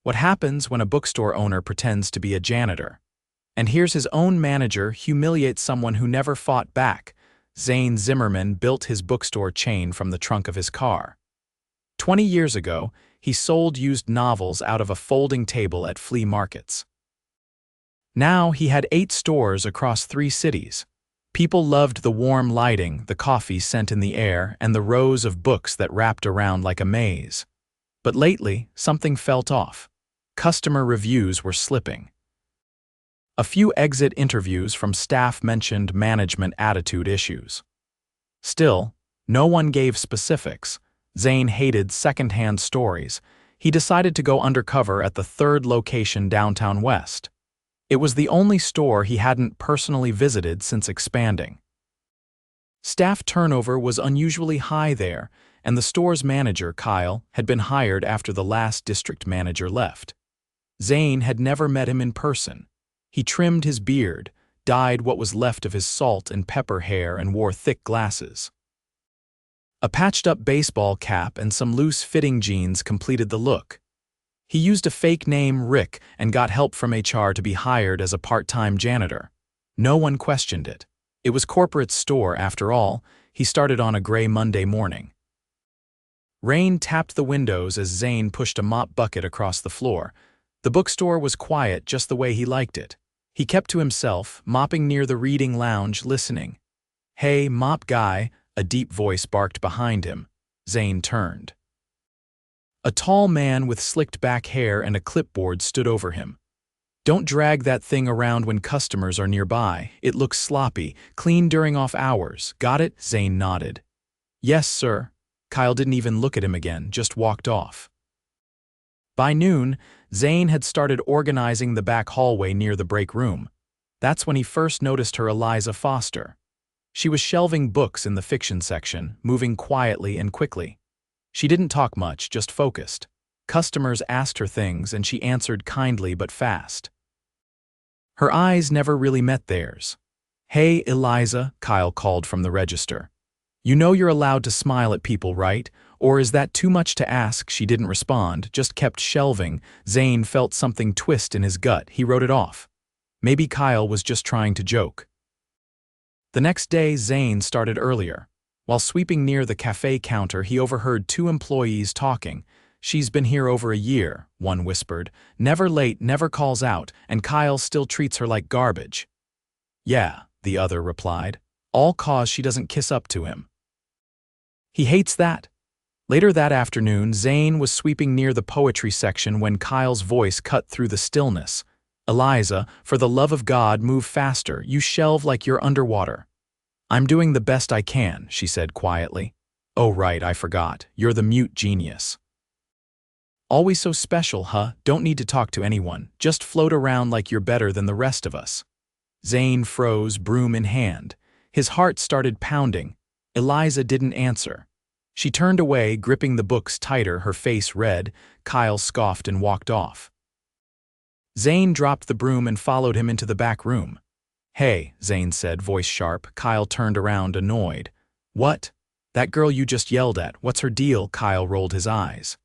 What happens when a bookstore owner pretends to be a janitor? And here's his own manager humiliate someone who never fought back. Zane Zimmerman built his bookstore chain from the trunk of his car. 20 years ago, he sold used novels out of a folding table at flea markets. Now he had 8 stores across 3 cities. People loved the warm lighting, the coffee scent in the air, and the rows of books that wrapped around like a maze. But lately, something felt off. Customer reviews were slipping. A few exit interviews from staff mentioned management attitude issues. Still, no one gave specifics. Zane hated second-hand stories. He decided to go undercover at the 3rd location downtown West. It was the only store he hadn't personally visited since expanding. Staff turnover was unusually high there, and the store's manager, Kyle, had been hired after the last district manager left. Zane had never met him in person. He trimmed his beard, dyed what was left of his salt and pepper hair, and wore thick glasses. A patched-up baseball cap and some loose-fitting jeans completed the look. He used a fake name, Rick, and got help from HR to be hired as a part-time janitor. No one questioned it. It was corporate's store, after all. He started on a gray Monday morning. Rain tapped the windows as Zane pushed a mop bucket across the floor. The bookstore was quiet just the way he liked it. He kept to himself, mopping near the reading lounge, listening. "Hey, mop guy," a deep voice barked behind him. Zane turned. A tall man with slicked back hair and a clipboard stood over him. "Don't drag that thing around when customers are nearby. It looks sloppy. Clean during off hours. Got it?" Zane nodded. "Yes, sir." Kyle didn't even look at him again, just walked off. By noon, Zane had started organizing the back hallway near the break room. That's when he first noticed her Eliza Foster. She was shelving books in the fiction section, moving quietly and quickly. She didn't talk much, just focused. Customers asked her things and she answered kindly but fast. Her eyes never really met theirs. "Hey, Eliza," Kyle called from the register. "You know you're allowed to smile at people, right? Or is that too much to ask?" She didn't respond, just kept shelving. Zane felt something twist in his gut. He wrote it off. Maybe Kyle was just trying to joke. The next day, Zane started earlier. While sweeping near the cafe counter, he overheard 2 employees talking. "She's been here over a year," one whispered. "Never late, never calls out, and Kyle still treats her like garbage." "Yeah," the other replied. "All 'cause she doesn't kiss up to him. He hates that." Later that afternoon, Zane was sweeping near the poetry section when Kyle's voice cut through the stillness. "Eliza, for the love of God, move faster. You shelve like you're underwater." "I'm doing the best I can," she said quietly. "Oh right, I forgot. You're the mute genius." "Always so special, huh? Don't need to talk to anyone. Just float around like you're better than the rest of us." Zane froze, broom in hand. His heart started pounding. Eliza didn't answer. She turned away, gripping the books tighter, her face red. Kyle scoffed and walked off. Zane dropped the broom and followed him into the back room. "Hey," Zane said, voice sharp. Kyle turned around, annoyed. "What? That girl you just yelled at, what's her deal?" Kyle rolled his eyes.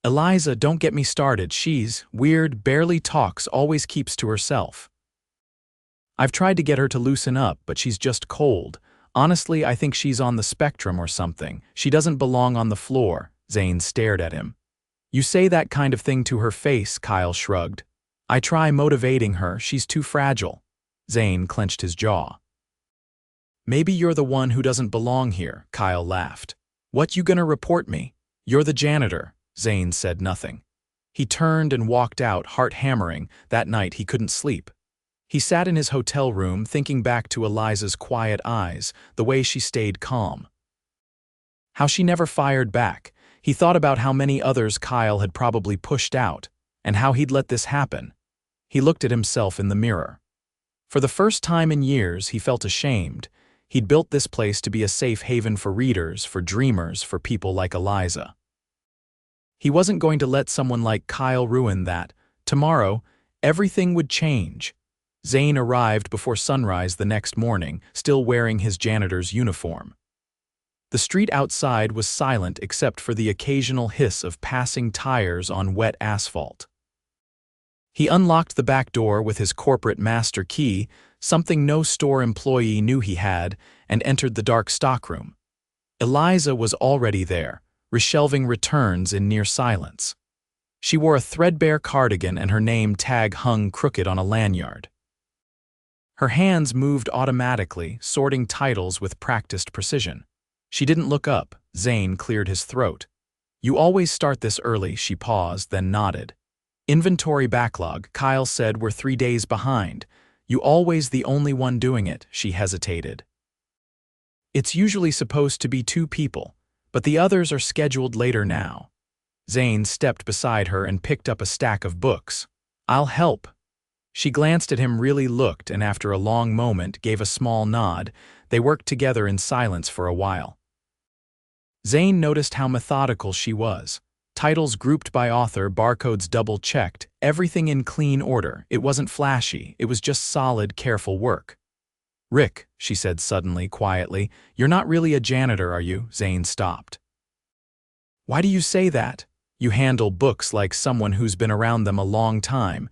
"Eliza, don't get me started. She's weird, barely talks, always keeps to herself. I've tried to get her to loosen up, but she's just cold. Honestly, I think she's on the spectrum or something. She doesn't belong on the floor." Zane stared at him. "You say that kind of thing to her face," Kyle shrugged. "I try motivating her, she's too fragile." Zane clenched his jaw. "Maybe you're the one who doesn't belong here," Kyle laughed. "What, you gonna report me?" "You're the janitor." Zane said nothing. He turned and walked out, heart hammering. That night he couldn't sleep. He sat in his hotel room, thinking back to Eliza's quiet eyes, the way she stayed calm. How she never fired back. He thought about how many others Kyle had probably pushed out, and how he'd let this happen. He looked at himself in the mirror. For the first time in years, he felt ashamed. He'd built this place to be a safe haven for readers, for dreamers, for people like Eliza. He wasn't going to let someone like Kyle ruin that. Tomorrow, everything would change. Zane arrived before sunrise the next morning, still wearing his janitor's uniform. The street outside was silent except for the occasional hiss of passing tires on wet asphalt. He unlocked the back door with his corporate master key, something no store employee knew he had, and entered the dark stockroom. Eliza was already there, reshelving returns in near silence. She wore a threadbare cardigan and her name tag hung crooked on a lanyard. Her hands moved automatically, sorting titles with practiced precision. She didn't look up. Zane cleared his throat. "You always start this early," she paused, then nodded. "Inventory backlog," Kyle said. "We're 3 days behind." "You always the only one doing it," she hesitated. "It's usually supposed to be 2 people, but the others are scheduled later now." Zane stepped beside her and picked up a stack of books. "I'll help." She glanced at him, really looked, and after a long moment gave a small nod. They worked together in silence for a while. Zane noticed how methodical she was. Titles grouped by author, barcodes double-checked, everything in clean order. It wasn't flashy, it was just solid, careful work. "Rick," she said suddenly, quietly, "you're not really a janitor, are you?" Zane stopped. "Why do you say that? You handle books like someone who's been around them a long time.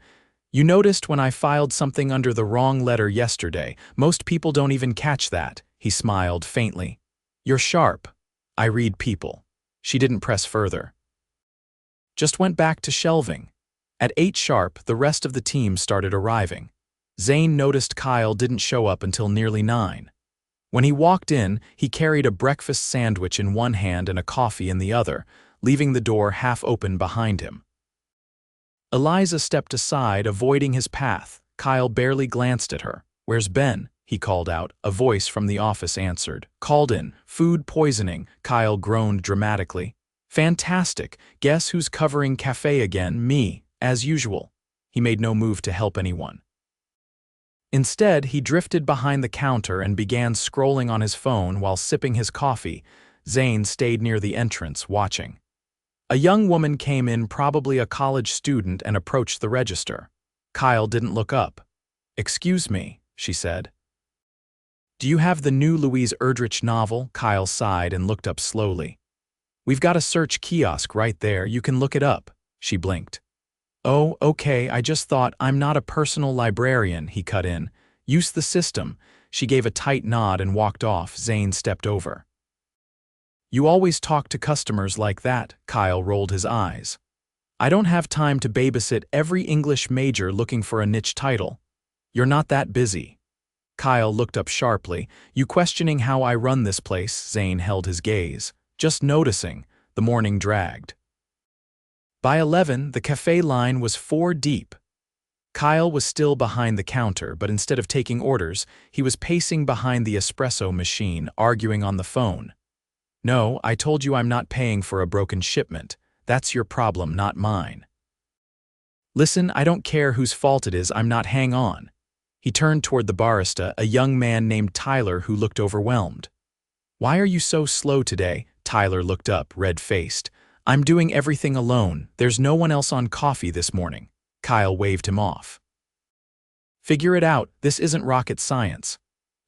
You noticed when I filed something under the wrong letter yesterday. Most people don't even catch that." He smiled faintly. "You're sharp." "I read people." She didn't press further. Just went back to shelving. At 8 sharp, the rest of the team started arriving. Zane noticed Kyle didn't show up until nearly 9. When he walked in, he carried a breakfast sandwich in one hand and a coffee in the other, leaving the door half open behind him. Eliza stepped aside, avoiding his path. Kyle barely glanced at her. "Where's Ben?" he called out. A voice from the office answered. "Called in. Food poisoning." Kyle groaned dramatically. "Fantastic. Guess who's covering cafe again? Me, as usual." He made no move to help anyone. Instead, he drifted behind the counter and began scrolling on his phone while sipping his coffee. Zane stayed near the entrance, watching. A young woman came in, probably a college student, and approached the register. Kyle didn't look up. "Excuse me," she said. "Do you have the new Louise Erdrich novel?" Kyle sighed and looked up slowly. "We've got a search kiosk right there. You can look it up." She blinked. "Oh, okay, I just thought I'm not a personal librarian," he cut in. "Use the system." She gave a tight nod and walked off. Zane stepped over. "You always talk to customers like that," Kyle rolled his eyes. "I don't have time to babysit every English major looking for a niche title." "You're not that busy." Kyle looked up sharply. "You questioning how I run this place?" Zane held his gaze. "Just noticing." The morning dragged. By 11, the cafe line was 4 deep. Kyle was still behind the counter, but instead of taking orders, he was pacing behind the espresso machine, arguing on the phone. "No, I told you I'm not paying for a broken shipment. That's your problem, not mine." "Listen, I don't care whose fault it is, I'm not." "Hang on." He turned toward the barista, a young man named Tyler who looked overwhelmed. "Why are you so slow today?" Tyler looked up, red-faced. "I'm doing everything alone. There's no one else on coffee this morning." Kyle waved him off. "Figure it out. This isn't rocket science."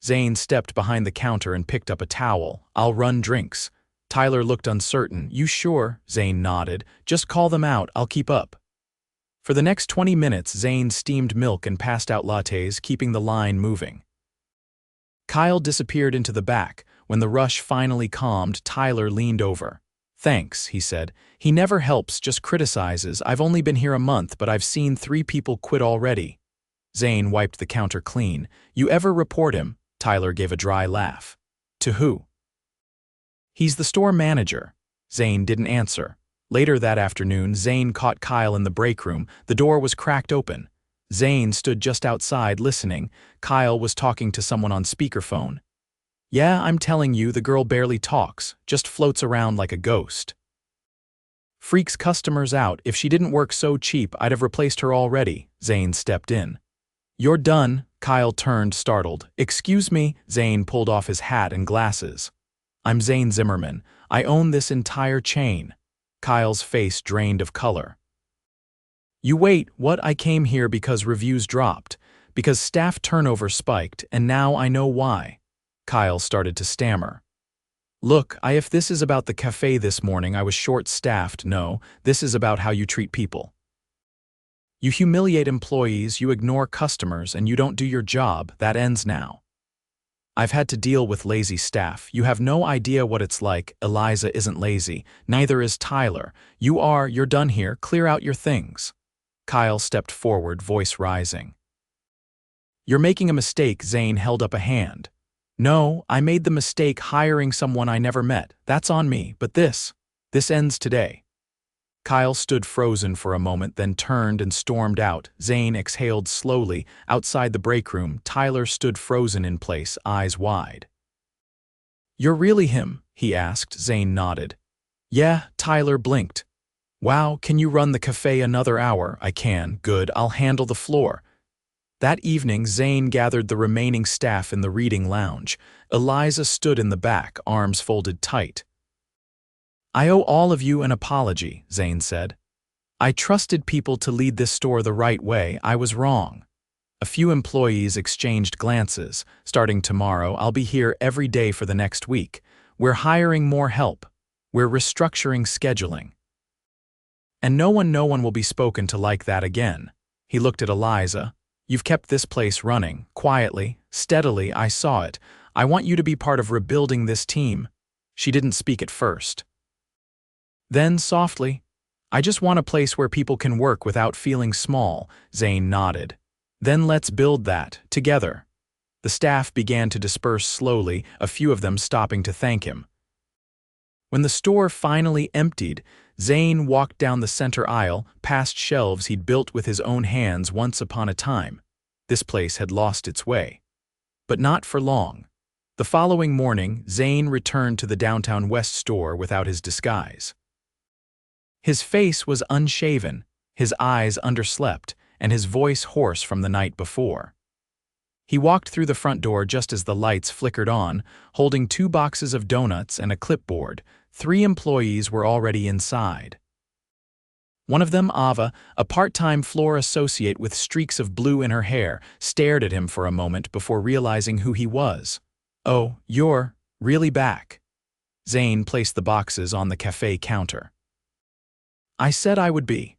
Zane stepped behind the counter and picked up a towel. "I'll run drinks." Tyler looked uncertain. "You sure?" Zane nodded. "Just call them out. I'll keep up." For the next 20 minutes, Zane steamed milk and passed out lattes, keeping the line moving. Kyle disappeared into the back. When the rush finally calmed, Tyler leaned over. "Thanks," he said. "He never helps, just criticizes. I've only been here a month, but I've seen 3 people quit already." Zane wiped the counter clean. "You ever report him?" Tyler gave a dry laugh. "To who?" "He's the store manager." Zane didn't answer. Later that afternoon, Zane caught Kyle in the break room. The door was cracked open. Zane stood just outside, listening. Kyle was talking to someone on speakerphone. "Yeah, I'm telling you, the girl barely talks, just floats around like a ghost. Freaks customers out. If she didn't work so cheap, I'd have replaced her already." Zane stepped in. "You're done." Kyle turned, startled. "Excuse me." Zane pulled off his hat and glasses. "I'm Zane Zimmerman. I own this entire chain." Kyle's face drained of color. "You wait, what? I came here because reviews dropped, because staff turnover spiked, and now I know why." Kyle started to stammer. "Look, if this is about the cafe this morning, I was short-staffed. No, this is about how you treat people." You humiliate employees, you ignore customers, and you don't do your job. That ends now. I've had to deal with lazy staff. You have no idea what it's like. Eliza isn't lazy. Neither is Tyler. You're done here. Clear out your things. Kyle stepped forward, voice rising. You're making a mistake. Zane held up a hand. No, I made the mistake hiring someone I never met. That's on me, but this ends today. Kyle stood frozen for a moment, then turned and stormed out. Zane exhaled slowly. Outside the break room, Tyler stood frozen in place, eyes wide. You're really him? He asked. Zane nodded. Yeah, Tyler blinked. Wow, can you run the cafe another hour? I can. Good, I'll handle the floor. That evening, Zane gathered the remaining staff in the reading lounge. Eliza stood in the back, arms folded tight. I owe all of you an apology, Zane said. I trusted people to lead this store the right way. I was wrong. A few employees exchanged glances. Starting tomorrow, I'll be here every day for the next week. We're hiring more help. We're restructuring scheduling. And no one will be spoken to like that again. He looked at Eliza. You've kept this place running, quietly, steadily. I saw it. I want you to be part of rebuilding this team. She didn't speak at first. Then, softly, I just want a place where people can work without feeling small. Zane nodded. Then let's build that, together. The staff began to disperse slowly, a few of them stopping to thank him. When the store finally emptied, Zane walked down the center aisle, past shelves he'd built with his own hands once upon a time. This place had lost its way. But not for long. The following morning, Zane returned to the Downtown West store without his disguise. His face was unshaven, his eyes underslept, and his voice hoarse from the night before. He walked through the front door just as the lights flickered on, holding 2 boxes of donuts and a clipboard. 3 employees were already inside. One of them, Ava, a part-time floor associate with streaks of blue in her hair, stared at him for a moment before realizing who he was. Oh, you're really back. Zane placed the boxes on the cafe counter. I said I would be.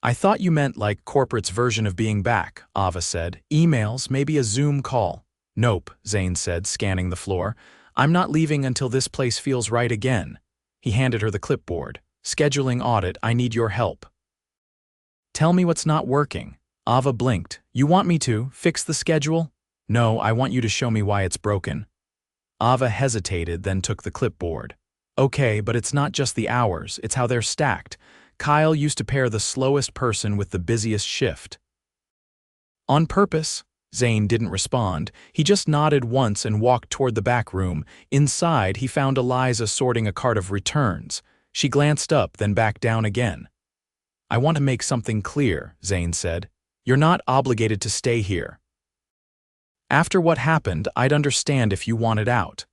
I thought you meant like corporate's version of being back, Ava said. Emails, maybe a Zoom call. Nope, Zane said, scanning the floor. I'm not leaving until this place feels right again. He handed her the clipboard. Scheduling audit, I need your help. Tell me what's not working. Ava blinked. You want me to fix the schedule? No, I want you to show me why it's broken. Ava hesitated, then took the clipboard. Okay, but it's not just the hours, it's how they're stacked. Kyle used to pair the slowest person with the busiest shift. On purpose? Zane didn't respond. He just nodded once and walked toward the back room. Inside, he found Eliza sorting a cart of returns. She glanced up, then back down again. I want to make something clear, Zane said. You're not obligated to stay here. After what happened, I'd understand if you wanted out.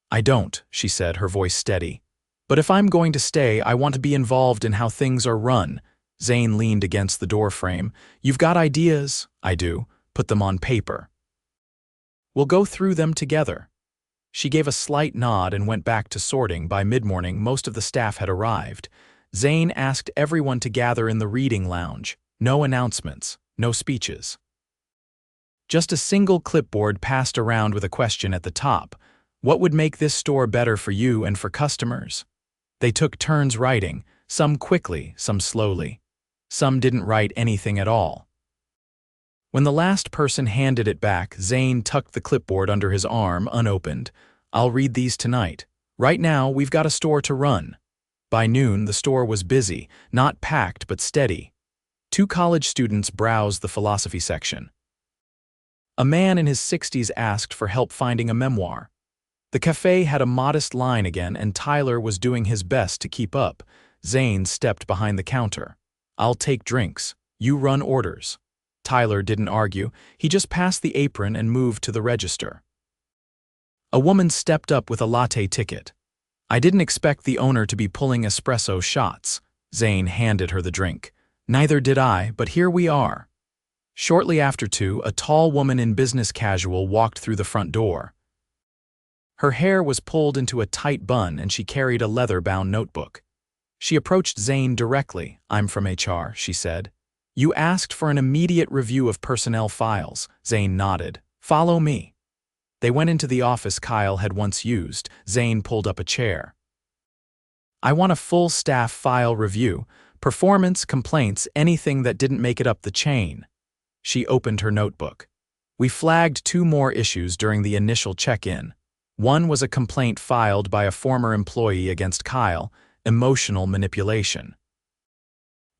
I don't, she said, her voice steady. But if I'm going to stay, I want to be involved in how things are run. Zane leaned against the doorframe. You've got ideas? I do. Put them on paper. We'll go through them together. She gave a slight nod and went back to sorting. By mid-morning, most of the staff had arrived. Zane asked everyone to gather in the reading lounge. No announcements, no speeches. Just a single clipboard passed around with a question at the top. What would make this store better for you and for customers? They took turns writing, some quickly, some slowly. Some didn't write anything at all. When the last person handed it back, Zane tucked the clipboard under his arm, unopened. I'll read these tonight. Right now, we've got a store to run. By noon, the store was busy, not packed but steady. 2 college students browsed the philosophy section. A man in his 60s asked for help finding a memoir. The cafe had a modest line again, and Tyler was doing his best to keep up. Zane stepped behind the counter. I'll take drinks. You run orders. Tyler didn't argue. He just passed the apron and moved to the register. A woman stepped up with a latte ticket. I didn't expect the owner to be pulling espresso shots. Zane handed her the drink. Neither did I, but here we are. Shortly after 2, a tall woman in business casual walked through the front door. Her hair was pulled into a tight bun and she carried a leather-bound notebook. She approached Zane directly. I'm from HR, she said. You asked for an immediate review of personnel files, Zane nodded. Follow me. They went into the office Kyle had once used. Zane pulled up a chair. I want a full staff file review, performance, complaints, anything that didn't make it up the chain. She opened her notebook. We flagged 2 more issues during the initial check-in. One was a complaint filed by a former employee against Kyle, emotional manipulation.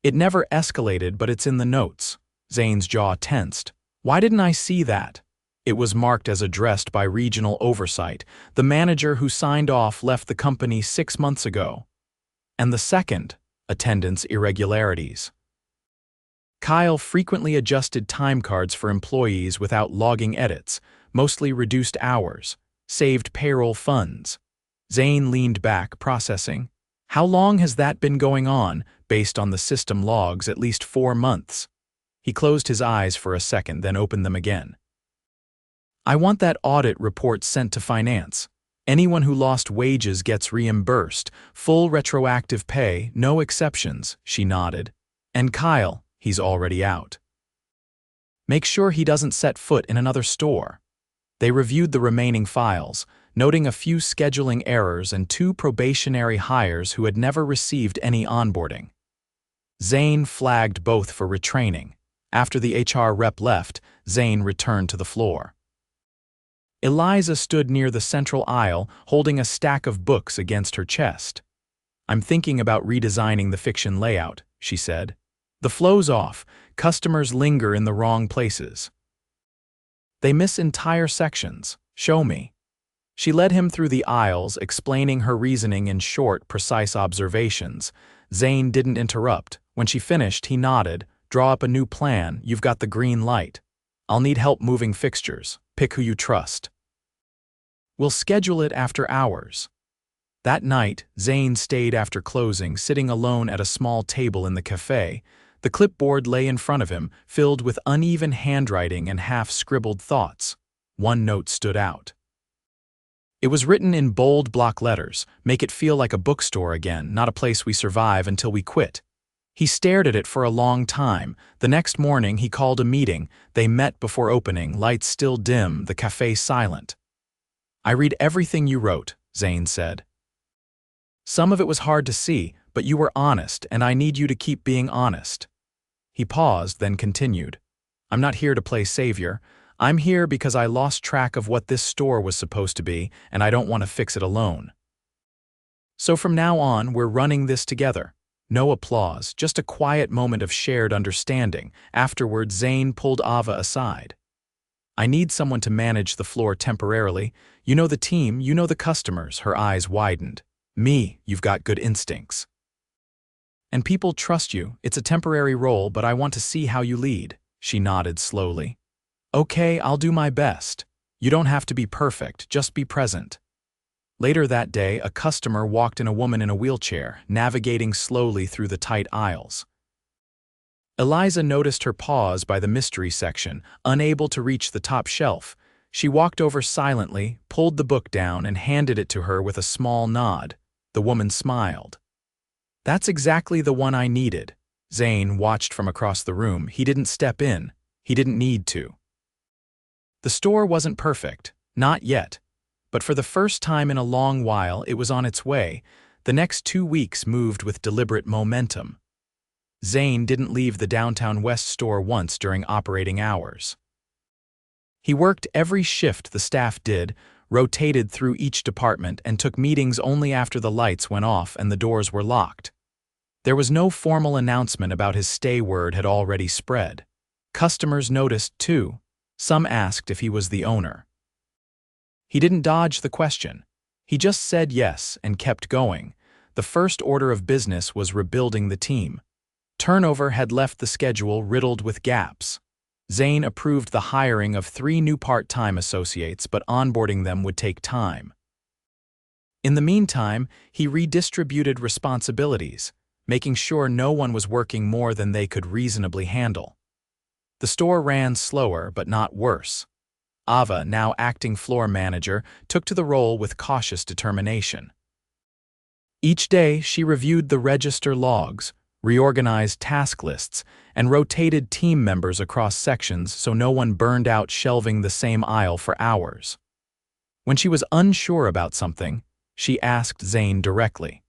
It never escalated, but it's in the notes. Zane's jaw tensed. Why didn't I see that? It was marked as addressed by regional oversight. The manager who signed off left the company 6 months ago. And the second, attendance irregularities. Kyle frequently adjusted time cards for employees without logging edits, mostly reduced hours, saved payroll funds. Zane leaned back, processing. How long has that been going on? Based on the system logs, at least 4 months. He closed his eyes for a second, then opened them again. I want that audit report sent to finance. Anyone who lost wages gets reimbursed. Full retroactive pay, no exceptions, she nodded. And Kyle, he's already out. Make sure he doesn't set foot in another store. They reviewed the remaining files, noting a few scheduling errors and 2 probationary hires who had never received any onboarding. Zane flagged both for retraining. After the HR rep left, Zane returned to the floor. Eliza stood near the central aisle, holding a stack of books against her chest. I'm thinking about redesigning the fiction layout, she said. The flow's off, customers linger in the wrong places. They miss entire sections. Show me. She led him through the aisles, explaining her reasoning in short, precise observations. Zane didn't interrupt. When she finished, he nodded. Draw up a new plan. You've got the green light. I'll need help moving fixtures. Pick who you trust. We'll schedule it after hours. That night, Zane stayed after closing, sitting alone at a small table in the cafe. The clipboard lay in front of him, filled with uneven handwriting and half-scribbled thoughts. One note stood out. It was written in bold block letters, make it feel like a bookstore again, not a place we survive until we quit. He stared at it for a long time. The next morning, he called a meeting. They met before opening, lights still dim, the cafe silent. I read everything you wrote, Zane said. Some of it was hard to see, but you were honest, and I need you to keep being honest. He paused, then continued. I'm not here to play savior. I'm here because I lost track of what this store was supposed to be, and I don't want to fix it alone. So from now on, we're running this together. No applause, just a quiet moment of shared understanding. Afterward, Zane pulled Ava aside. I need someone to manage the floor temporarily. You know the team, you know the customers. Her eyes widened. Me, you've got good instincts. And people trust you. It's a temporary role, but I want to see how you lead. She nodded slowly. Okay, I'll do my best. You don't have to be perfect, just be present. Later that day, a customer walked in, a woman in a wheelchair, navigating slowly through the tight aisles. Eliza noticed her pause by the mystery section, unable to reach the top shelf. She walked over silently, pulled the book down, and handed it to her with a small nod. The woman smiled. That's exactly the one I needed. Zane watched from across the room. He didn't step in. He didn't need to. The store wasn't perfect, not yet. But for the first time in a long while, it was on its way. The next 2 weeks moved with deliberate momentum. Zane didn't leave the downtown West store once during operating hours. He worked every shift the staff did, rotated through each department, and took meetings only after the lights went off and the doors were locked. There was no formal announcement about his stay. Word had already spread. Customers noticed, too. Some asked if he was the owner. He didn't dodge the question. He just said yes and kept going. The first order of business was rebuilding the team. Turnover had left the schedule riddled with gaps. Zane approved the hiring of 3 new part-time associates, but onboarding them would take time. In the meantime, he redistributed responsibilities, making sure no one was working more than they could reasonably handle. The store ran slower, but not worse. Ava, now acting floor manager, took to the role with cautious determination. Each day, she reviewed the register logs, reorganized task lists, and rotated team members across sections so no one burned out shelving the same aisle for hours. When she was unsure about something, she asked Zane directly.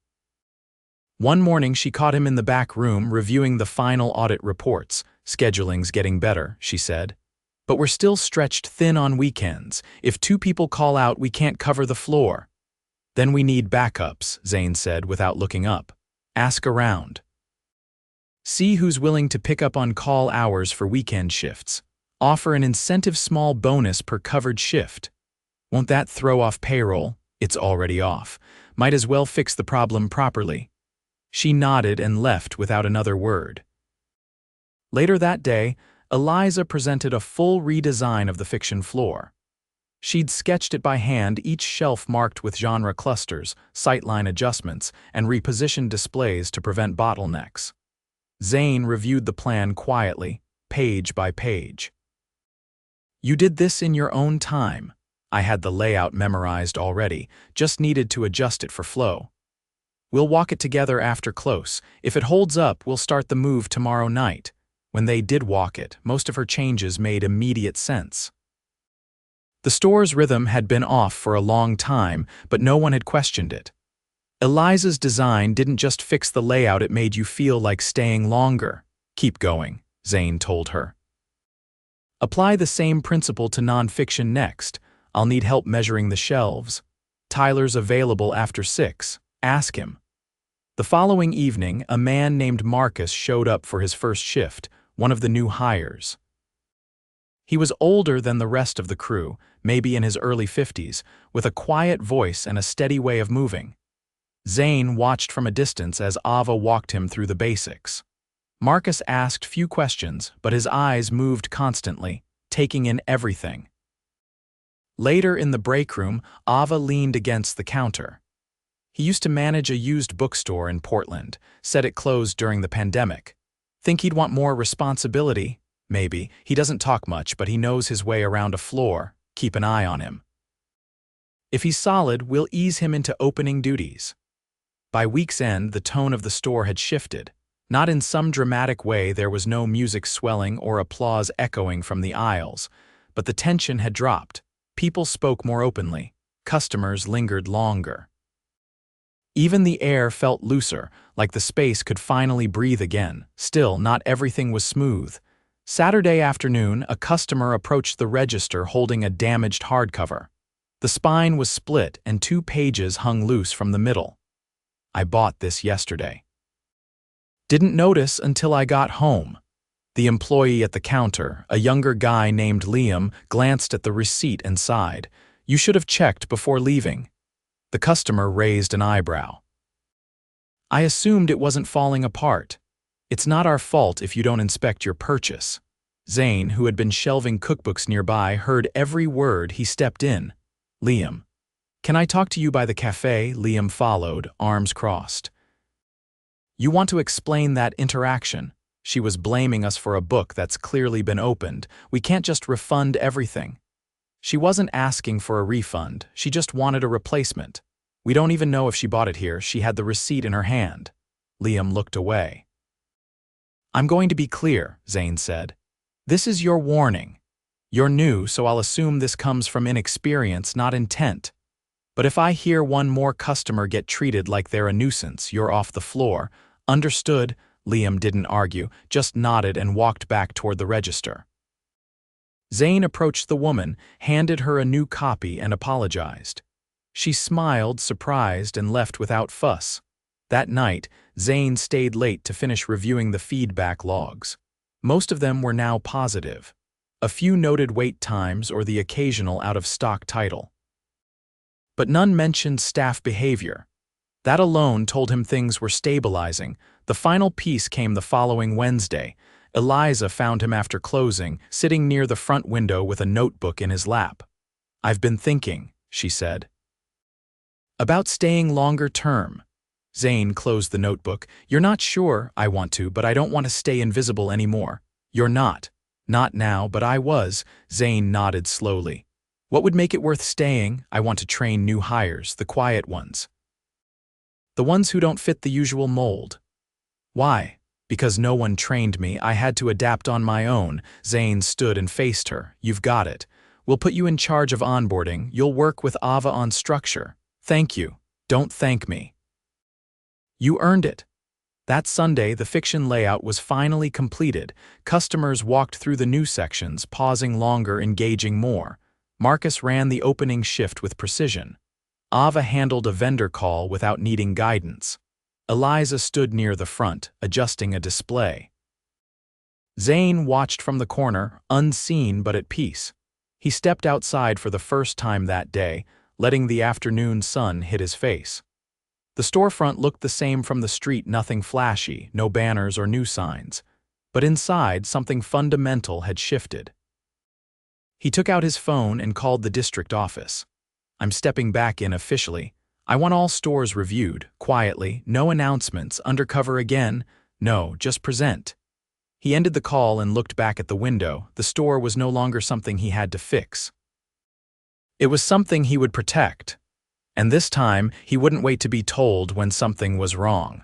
One morning she caught him in the back room reviewing the final audit reports. "Scheduling's getting better," she said. "But we're still stretched thin on weekends. If 2 people call out, we can't cover the floor." "Then we need backups," Zane said without looking up. "Ask around. See who's willing to pick up on call hours for weekend shifts. Offer an incentive small bonus per covered shift. Won't that throw off payroll? It's already off. Might as well fix the problem properly." She nodded and left without another word. Later that day, Eliza presented a full redesign of the fiction floor. She'd sketched it by hand, each shelf marked with genre clusters, sightline adjustments, and repositioned displays to prevent bottlenecks. Zane reviewed the plan quietly, page by page. "You did this in your own time. I had the layout memorized already, just needed to adjust it for flow. We'll walk it together after close. If it holds up, we'll start the move tomorrow night." When they did walk it, most of her changes made immediate sense. The store's rhythm had been off for a long time, but no one had questioned it. Eliza's design didn't just fix the layout, it made you feel like staying longer. "Keep going," Zane told her. "Apply the same principle to nonfiction next. I'll need help measuring the shelves. Tyler's available after 6. Ask him." The following evening, a man named Marcus showed up for his first shift, one of the new hires. He was older than the rest of the crew, maybe in his early 50s, with a quiet voice and a steady way of moving. Zane watched from a distance as Ava walked him through the basics. Marcus asked few questions, but his eyes moved constantly, taking in everything. Later in the break room, Ava leaned against the counter. He used to manage a used bookstore in Portland, said it closed during the pandemic. Think he'd want more responsibility? Maybe. He doesn't talk much, but he knows his way around a floor. Keep an eye on him. If he's solid, we'll ease him into opening duties. By week's end, the tone of the store had shifted. Not in some dramatic way, there was no music swelling or applause echoing from the aisles, but the tension had dropped. People spoke more openly. Customers lingered longer. Even the air felt looser, like the space could finally breathe again. Still, not everything was smooth. Saturday afternoon, a customer approached the register holding a damaged hardcover. The spine was split and 2 pages hung loose from the middle. "I bought this yesterday. Didn't notice until I got home." The employee at the counter, a younger guy named Liam, glanced at the receipt and sighed. "You should have checked before leaving." The customer raised an eyebrow. "I assumed it wasn't falling apart. It's not our fault if you don't inspect your purchase." Zane, who had been shelving cookbooks nearby, heard every word. He stepped in. "Liam, can I talk to you by the cafe?" Liam followed, arms crossed. "You want to explain that interaction? She was blaming us for a book that's clearly been opened. We can't just refund everything." "She wasn't asking for a refund, she just wanted a replacement. We don't even know if she bought it here, she had the receipt in her hand." Liam looked away. "I'm going to be clear," Zane said. "This is your warning. You're new, so I'll assume this comes from inexperience, not intent. But if I hear one more customer get treated like they're a nuisance, you're off the floor." "Understood." Liam didn't argue, just nodded and walked back toward the register. Zane approached the woman, handed her a new copy, and apologized. She smiled, surprised, and left without fuss. That night, Zane stayed late to finish reviewing the feedback logs. Most of them were now positive. A few noted wait times or the occasional out-of-stock title. But none mentioned staff behavior. That alone told him things were stabilizing. The final piece came the following Wednesday. Eliza found him after closing, sitting near the front window with a notebook in his lap. "I've been thinking," she said, "about staying longer term." Zane closed the notebook. "You're not sure?" "I want to, but I don't want to stay invisible anymore." "You're not." "Not now, but I was." Zane nodded slowly. "What would make it worth staying?" "I want to train new hires, the quiet ones. The ones who don't fit the usual mold." "Why?" Because no one trained me, I had to adapt on my own. Zane stood and faced her. You've got it. We'll put you in charge of onboarding. You'll work with Ava on structure. Thank you. Don't thank me. You earned it. That Sunday, the fiction layout was finally completed. Customers walked through the new sections, pausing longer, engaging more. Marcus ran the opening shift with precision. Ava handled a vendor call without needing guidance. Eliza stood near the front, adjusting a display. Zane watched from the corner, unseen but at peace. He stepped outside for the first time that day, letting the afternoon sun hit his face. The storefront looked the same from the street, nothing flashy, no banners or new signs. But inside, something fundamental had shifted. He took out his phone and called the district office. I'm stepping back in officially. I want all stores reviewed, quietly, no announcements, undercover again. No, just present. He ended the call and looked back at the window. The store was no longer something he had to fix. It was something he would protect. And this time, he wouldn't wait to be told when something was wrong.